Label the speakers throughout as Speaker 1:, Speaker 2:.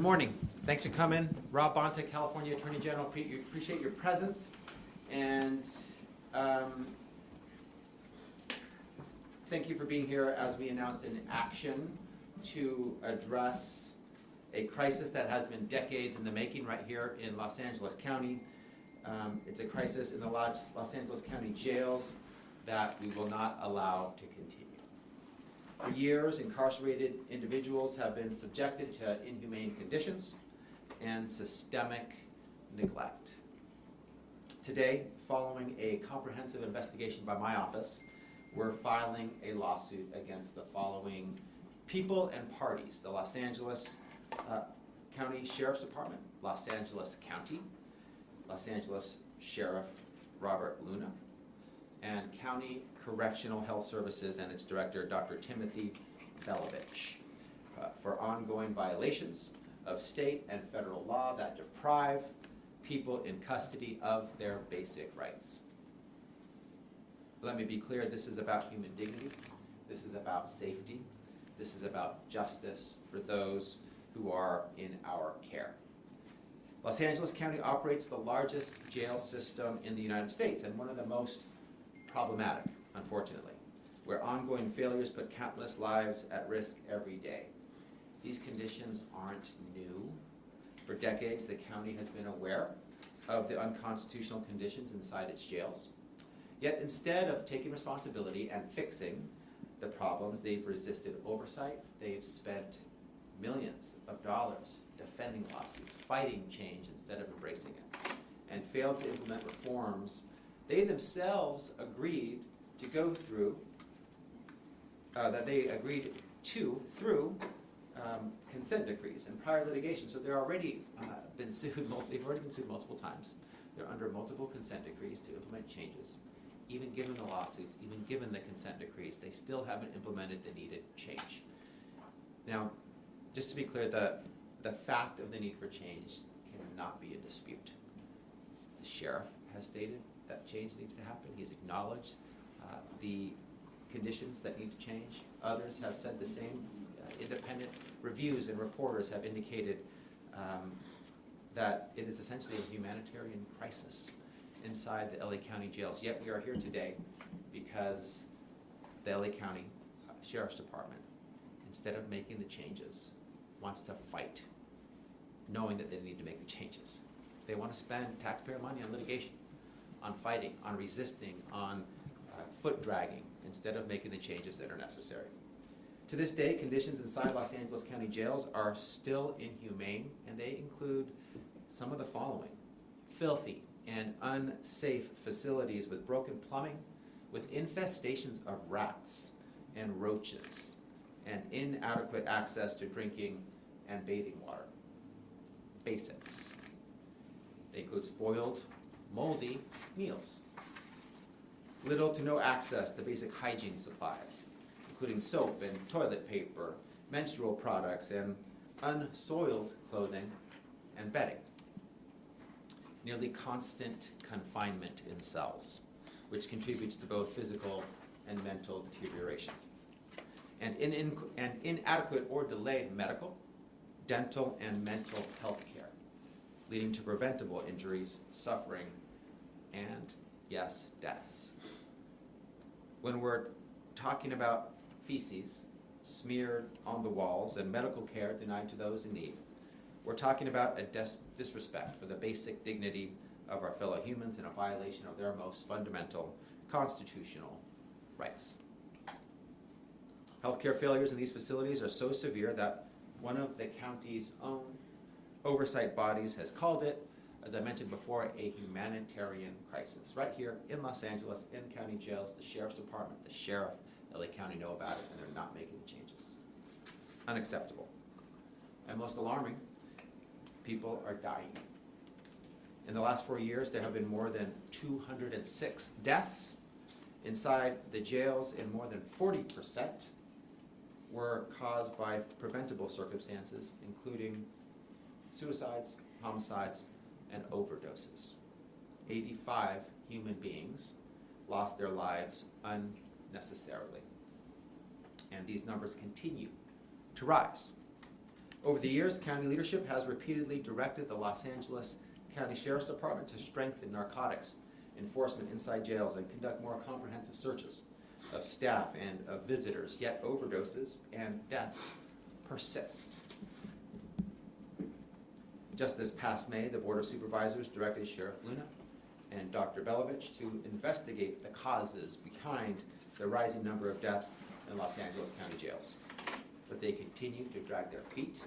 Speaker 1: morning. Thanks for coming. Rob Bonta, California Attorney General. Appreciate your presence. And thank you for being here as we announce an action to address a crisis that has been decades in the making right here in Los Angeles County. It's a crisis in the Los Angeles County jails that we will not allow to continue. For years, incarcerated individuals have been subjected to inhumane conditions and systemic neglect. Today, following a comprehensive investigation by my office, we're filing a lawsuit against the following people and parties: the Los Angeles County Sheriff's Department, Los Angeles County, Los Angeles Sheriff Robert Luna, and County Correctional Health Services and its director, Dr. Timothy Belovich, for ongoing violations of state and federal law that deprive people in custody of their basic rights. Let me be clear, this is about human dignity, this is about safety, this is about justice for those who are in our care. Los Angeles County operates the largest jail system in the United States and one of the most problematic, unfortunately, where ongoing failures put countless lives at risk every day. These conditions aren't new. For decades, the county has been aware of the unconstitutional conditions inside its jails. Yet instead of taking responsibility and fixing the problems, they've resisted oversight. They've spent millions of dollars defending lawsuits, fighting change instead of embracing it, and failed to implement reforms they themselves agreed to go through, through consent decrees and prior litigation. So they're already been sued. They've already been sued multiple times. They're under multiple consent decrees to implement changes. Even given the lawsuits, even given the consent decrees, they still haven't implemented the needed change. Now, just to be clear, the fact of the need for change cannot be in dispute. The sheriff has stated that change needs to happen. He's acknowledged the conditions that need to change. Others have said the same. Independent reviews and reporters have indicated that it is essentially a humanitarian crisis inside the LA County jails. Yet we are here today because the LA County Sheriff's Department, instead of making the changes, wants to fight, knowing that they need to make the changes. They want to spend taxpayer money on litigation, on fighting, on resisting, on foot dragging, instead of making the changes that are necessary. To this day, conditions inside Los Angeles County jails are still inhumane, and they include some of the following: filthy and unsafe facilities with broken plumbing, with infestations of rats and roaches, and inadequate access to drinking and bathing water. Basics. They include spoiled, moldy meals, little to no access to basic hygiene supplies, including soap and toilet paper, menstrual products, and unsoiled clothing and bedding. Nearly constant confinement in cells, which contributes to both physical and mental deterioration. And inadequate or delayed medical, dental, and mental health care, leading to preventable injuries, suffering, and, yes, deaths. When we're talking about feces smeared on the walls and medical care denied to those in need, we're talking about a disrespect for the basic dignity of our fellow humans and a violation of their most fundamental constitutional rights. Healthcare failures in these facilities are so severe that one of the county's own oversight bodies has called it, as I mentioned before, a humanitarian crisis. Right here in Los Angeles, in county jails, the Sheriff's Department, the Sheriff, LA County know about it, and they're not making changes. Unacceptable. And most alarming, people are dying. In the last 4 years, there have been more than 206 deaths inside the jails, and more than 40% were caused by preventable circumstances, including suicides, homicides, and overdoses. 85 human beings lost their lives unnecessarily. And these numbers continue to rise. Over the years, county leadership has repeatedly directed the Los Angeles County Sheriff's Department to strengthen narcotics enforcement inside jails and conduct more comprehensive searches of staff and of visitors, yet overdoses and deaths persist. Just this past May, the Board of Supervisors directed Sheriff Luna and Dr. Belovich to investigate the causes behind the rising number of deaths in Los Angeles County jails. But they continue to drag their feet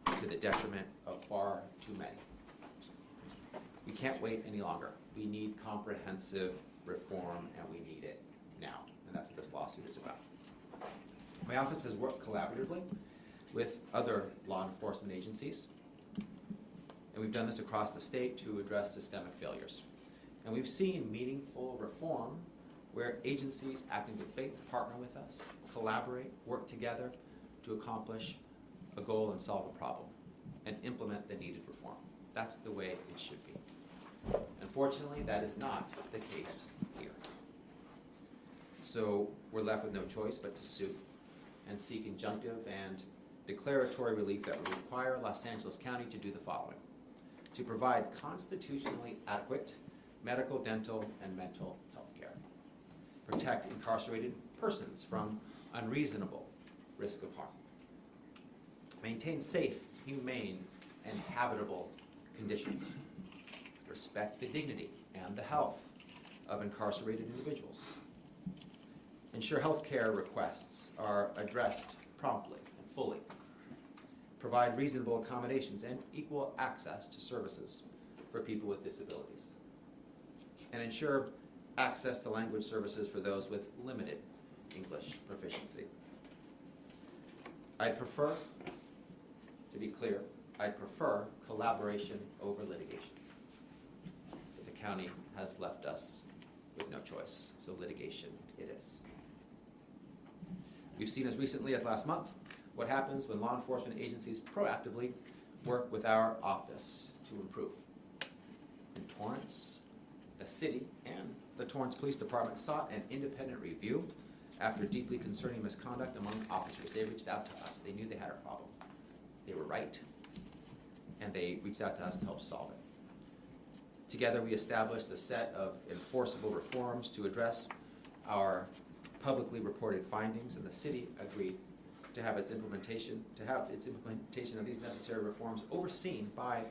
Speaker 1: to the detriment of far too many. We can't wait any longer. We need comprehensive reform, and we need it now. And that's what this lawsuit is about. My office has worked collaboratively with other law enforcement agencies, and we've done this across the state to address systemic failures. And we've seen meaningful reform where agencies act in good faith, partner with us, collaborate, work together to accomplish a goal and solve a problem, and implement the needed reform. That's the way it should be. Unfortunately, that is not the case here. So we're left with no choice but to sue and seek injunctive and declaratory relief that would require Los Angeles County to do the following: to provide constitutionally adequate medical, dental, and mental health care, protect incarcerated persons from unreasonable risk of harm, maintain safe, humane, and habitable conditions, respect the dignity and the health of incarcerated individuals, ensure health care requests are addressed promptly and fully, provide reasonable accommodations and equal access to services for people with disabilities, and ensure access to language services for those with limited English proficiency. I prefer, to be clear, I prefer collaboration over litigation. But the county has left us with no choice, so litigation it is. We've seen as recently as last month what happens when law enforcement agencies proactively work with our office to improve. In Torrance, the city and the Torrance Police Department sought an independent review after deeply concerning misconduct among officers. They reached out to us. They knew they had a problem. They were right, and they reached out to us to help solve it. Together, we established a set of enforceable reforms to address our publicly reported findings, and the city agreed to have its implementation of these necessary reforms overseen by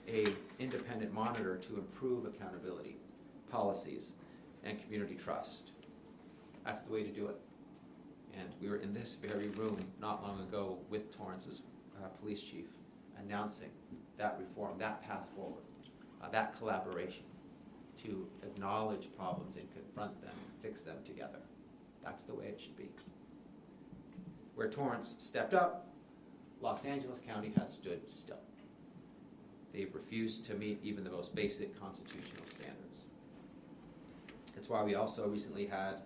Speaker 1: an independent monitor to improve accountability, policies, and community trust. That's the way to do it. And we were in this very room not long ago with Torrance's police chief announcing that reform, that path forward, that collaboration to acknowledge problems and confront them and fix them together. That's the way it should be. Where Torrance stepped up, Los Angeles County has stood still. They've refused to meet even the most basic constitutional standards. That's why we also recently had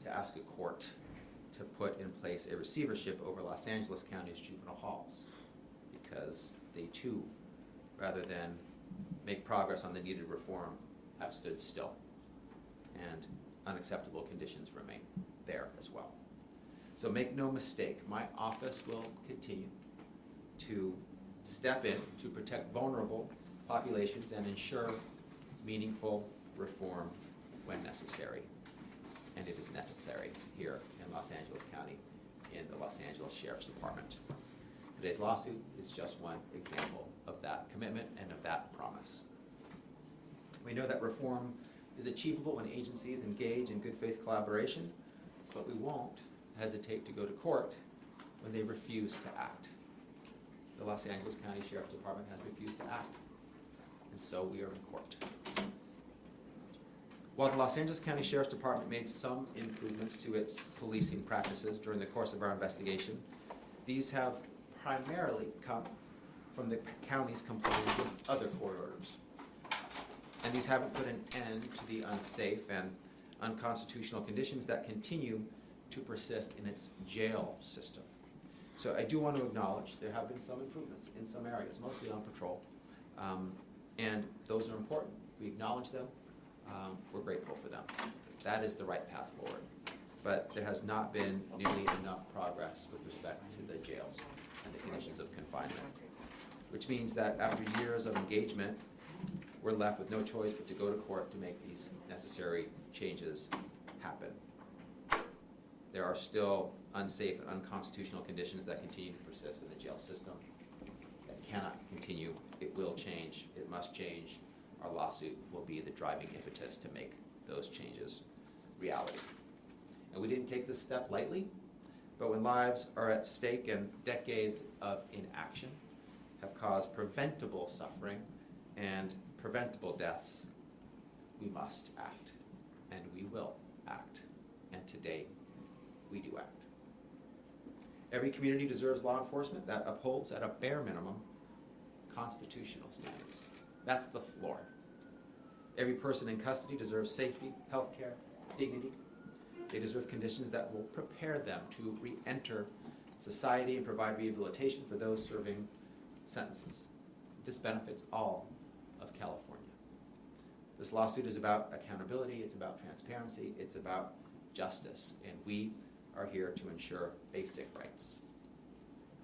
Speaker 1: to ask a court to put in place a receivership over Los Angeles County's juvenile halls, because they too, rather than make progress on the needed reform, have stood still, and unacceptable conditions remain there as well. So make no mistake, my office will continue to step in to protect vulnerable populations and ensure meaningful reform when necessary. And it is necessary here in Los Angeles County in the Los Angeles Sheriff's Department. Today's lawsuit is just one example of that commitment and of that promise. We know that reform is achievable when agencies engage in good faith collaboration, but we won't hesitate to go to court when they refuse to act. The Los Angeles County Sheriff's Department has refused to act, and so we are in court. While the Los Angeles County Sheriff's Department made some improvements to its policing practices during the course of our investigation, these have primarily come from the county's compliance with other court orders. And these haven't put an end to the unsafe and unconstitutional conditions that continue to persist in its jail system. So I do want to acknowledge there have been some improvements in some areas, mostly on patrol, and those are important. We acknowledge them. We're grateful for them. That is the right path forward. But there has not been nearly enough progress with respect to the jails. and the conditions of confinement, which means that after years of engagement, we're left with no choice but to go to court to make these necessary changes happen. There are still unsafe and unconstitutional conditions that continue to persist in the jail system. That cannot continue. It will change. It must change. Our lawsuit will be the driving impetus to make those changes reality. And we didn't take this step lightly, but when lives are at stake and decades of inaction have caused preventable suffering and preventable deaths, we must act, and we will act, and today we do act. Every community deserves law enforcement that upholds, at a bare minimum, constitutional standards. That's the floor. Every person in custody deserves safety, health care, dignity. They deserve conditions that will prepare them to re-enter society and provide rehabilitation for those serving sentences. This benefits all of California. This lawsuit is about accountability, it's about transparency, it's about justice, and we are here to ensure basic rights,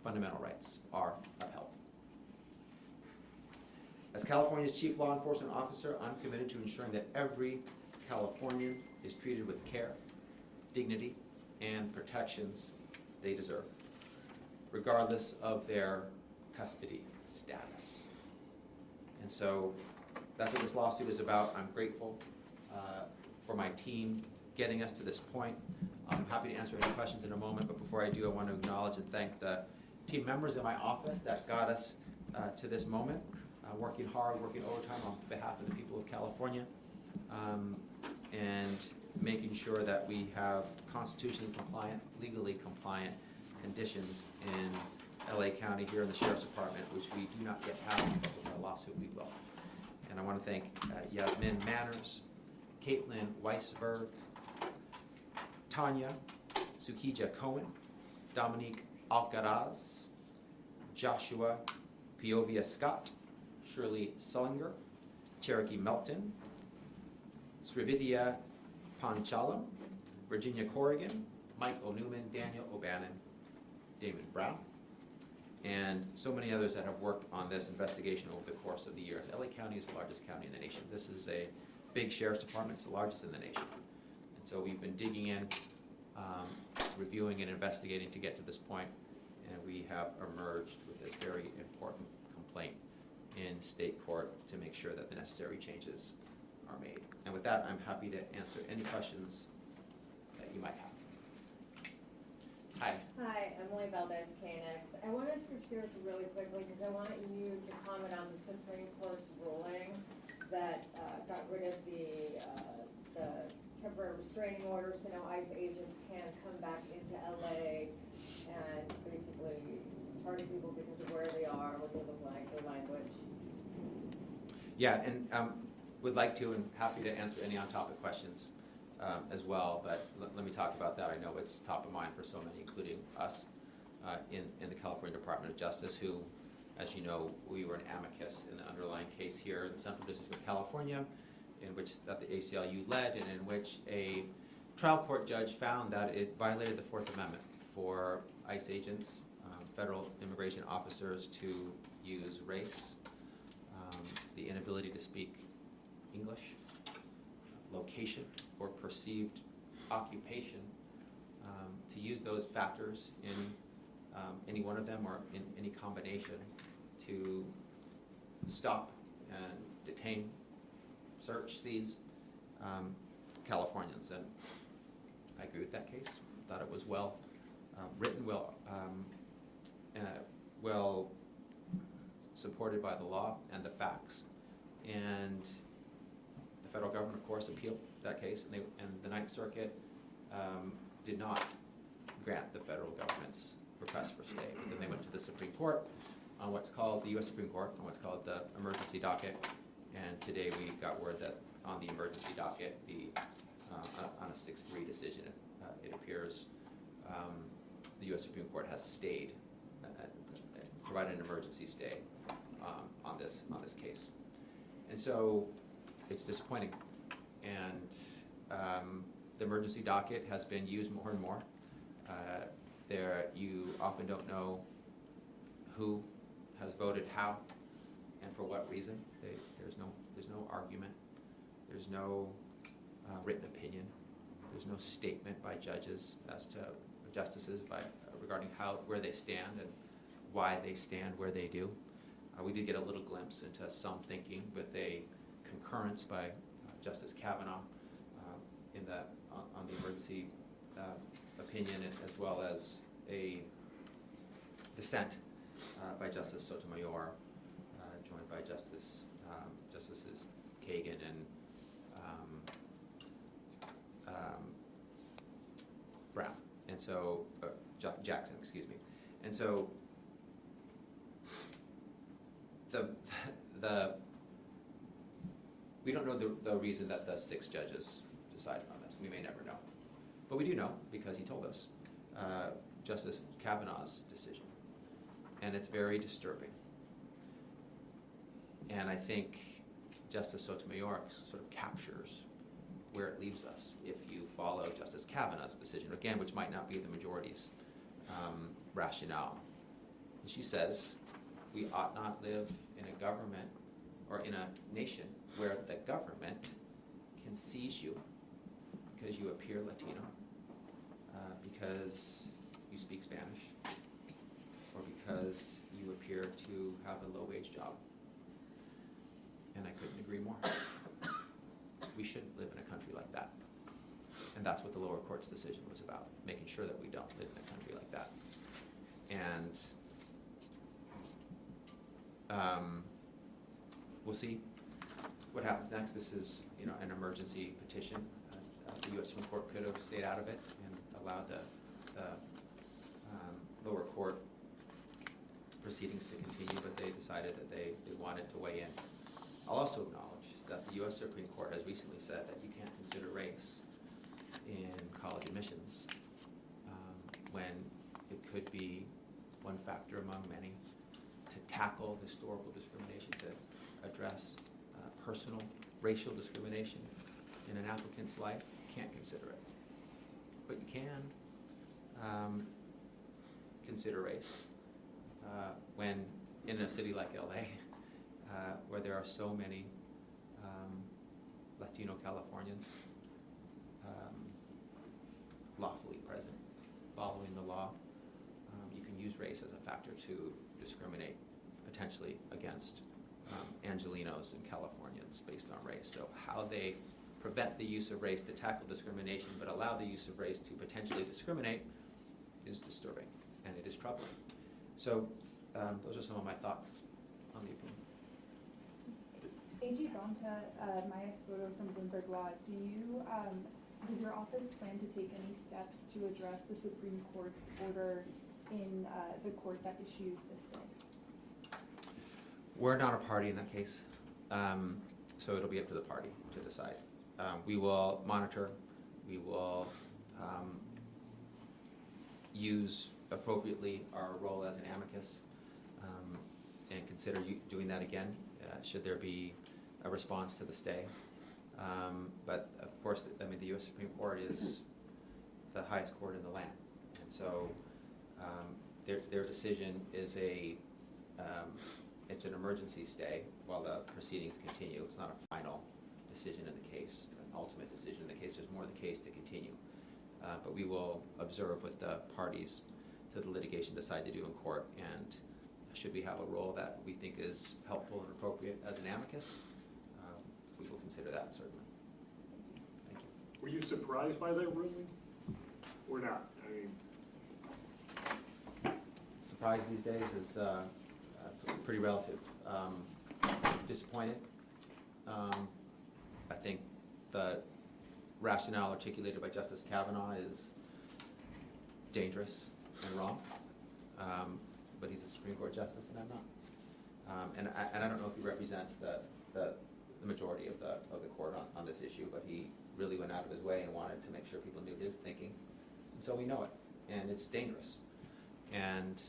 Speaker 1: fundamental rights, are upheld. As California's Chief Law Enforcement Officer, I'm committed to ensuring that every Californian is treated with care, dignity, and protections they deserve, regardless of their custody status. And so that's what this lawsuit is about. I'm grateful for my team getting us to this point. I'm happy to answer any questions in a moment, but before I do, I want to acknowledge and thank the team members in my office that got us to this moment, working hard, working overtime on behalf of the people of California, and making sure that we have constitutionally compliant, legally compliant conditions in LA County here in the Sheriff's Department, which we do not yet have, but with our lawsuit we will. And I want to thank Yasmin Manners, Caitlin Weisberg, Tanya Sukija Cohen, Dominique Alcaraz, Joshua Piovia Scott, Shirley Sullinger, Cherokee Melton, Srividya Panchalam, Virginia Corrigan, Michael Newman, Daniel O'Bannon, David Brown, and so many others that have worked on this investigation over the course of the years. LA County is the largest county in the nation. This is a big sheriff's department. It's the largest in the nation. And so we've been digging in, reviewing and investigating to get to this point, and we have emerged with this very important complaint in state court to make sure that the necessary changes are made. And with that, I'm happy to answer any questions that you might have. Hi.
Speaker 2: Hi, Emily Valdez, KNX. I want to switch gears really quickly because I want you to comment on the Supreme Court's ruling that got rid of the temporary restraining orders, so now ICE agents can come back into LA and basically target people because of where they are, what they look like, their language.
Speaker 1: Yeah, and would like to and happy to answer any on-topic questions as well, but let me talk about that. I know it's top of mind for so many, including us in the California Department of Justice, who, as you know, we were an amicus in the underlying case here in the Central District of California, in which that the ACLU led, and in which a trial court judge found that it violated the Fourth Amendment for ICE agents, federal immigration officers, to use race, the inability to speak English, location, or perceived occupation, to use those factors in any one of them or in any combination to stop and detain, search, seize Californians. And I agree with that case. Thought it was well written, well supported by the law and the facts. And the federal government, of course, appealed that case, and the Ninth Circuit did not grant the federal government's request for stay. And then they went to the Supreme Court on what's called, the U.S. Supreme Court, on what's called the emergency docket. And today we got word that on the emergency docket, on a 6-3 decision, it appears the U.S. Supreme Court has stayed, provided an emergency stay on this case. And so it's disappointing. And the emergency docket has been used more and more. You often don't know who has voted how and for what reason. There's no argument. There's no written opinion. There's no statement by judges as to justices regarding where they stand and why they stand where they do. We did get a little glimpse into some thinking with a concurrence by Justice Kavanaugh on the emergency opinion, as well as a dissent by Justice Sotomayor, joined by Justices Kagan and Brown, and so Jackson, excuse me. And so we don't know the reason that the 6 judges decided on this. We may never know, but we do know because he told us Justice Kavanaugh's decision, and it's very disturbing. And I think Justice Sotomayor sort of captures where it leaves us if you follow Justice Kavanaugh's decision, again, which might not be the majority's rationale. And she says, we ought not live in a government or in a nation where the government can seize you because you appear Latino, because you speak Spanish, or because you appear to have a low-wage job. And I couldn't agree more. We shouldn't live in a country like that. And that's what the lower court's decision was about, making sure that we don't live in a country like that. And we'll see what happens next. This is, an emergency petition. The U.S. Supreme Court could have stayed out of it and allowed the lower court proceedings to continue, but they decided that they wanted to weigh in. I'll also acknowledge that the U.S. Supreme Court has recently said that you can't consider race in college admissions when it could be one factor among many to tackle historical discrimination, to address personal racial discrimination in an applicant's life. You can't consider it, but you can consider race when in a city like LA, where there are so many Latino Californians lawfully present, following the law. You can use race as a factor to discriminate potentially against Angelenos and Californians based on race. So how they prevent the use of race to tackle discrimination but allow the use of race to potentially discriminate is disturbing, and it is troubling. So those are some of my thoughts on the opinion.
Speaker 3: AG Bonta, Maya Spoto from Bloomberg Law. Does your office plan to take any steps to address the Supreme Court's order in the court that issued this day?
Speaker 1: We're not a party in that case, so it'll be up to the party to decide. We will monitor. We will use appropriately our role as an amicus and consider doing that again should there be a response to the stay. But of course, the U.S. Supreme Court is the highest court in the land, and so their decision is it's an emergency stay while the proceedings continue. It's not a final decision in the case, an ultimate decision in the case. There's more of the case to continue. But we will observe what the parties to the litigation decide to do in court, and should we have a role that we think is helpful and appropriate as an amicus, we will consider that, certainly. Thank you.
Speaker 4: Were you surprised by that ruling or not?
Speaker 1: Surprise these days is pretty relative. Disappointed. I think the rationale articulated by Justice Kavanaugh is dangerous and wrong, but he's a Supreme Court justice and I'm not. And I don't know if he represents the majority of the court on this issue, but he really went out of his way and wanted to make sure people knew his thinking, and so we know it, and it's dangerous. And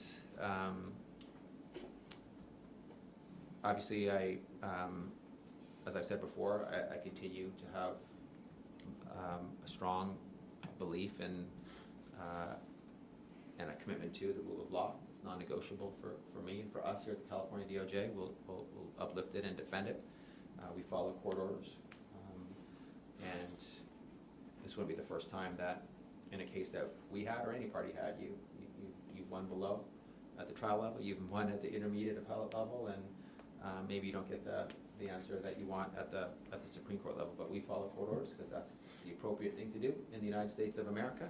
Speaker 1: obviously, as I've said before, I continue to have a strong belief in and a commitment to the rule of law. It's non-negotiable for me and for us here at the California DOJ. We'll uplift it and defend it. We follow court orders. And this wouldn't be the first time that in a case that we had or any party had, you've won below at the trial level, you've won at the intermediate appellate level, and maybe you don't get the answer that you want at the Supreme Court level, but we follow court orders because that's the appropriate thing to do in the United States of America.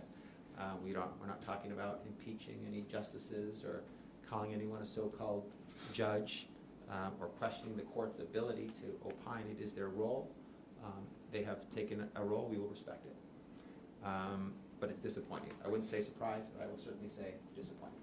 Speaker 1: We're not talking about impeaching any justices or calling anyone a so-called judge or questioning the court's ability to opine. It is their role. They have taken a role, we will respect it. But it's disappointing. I wouldn't say surprised, but I will certainly say disappointing.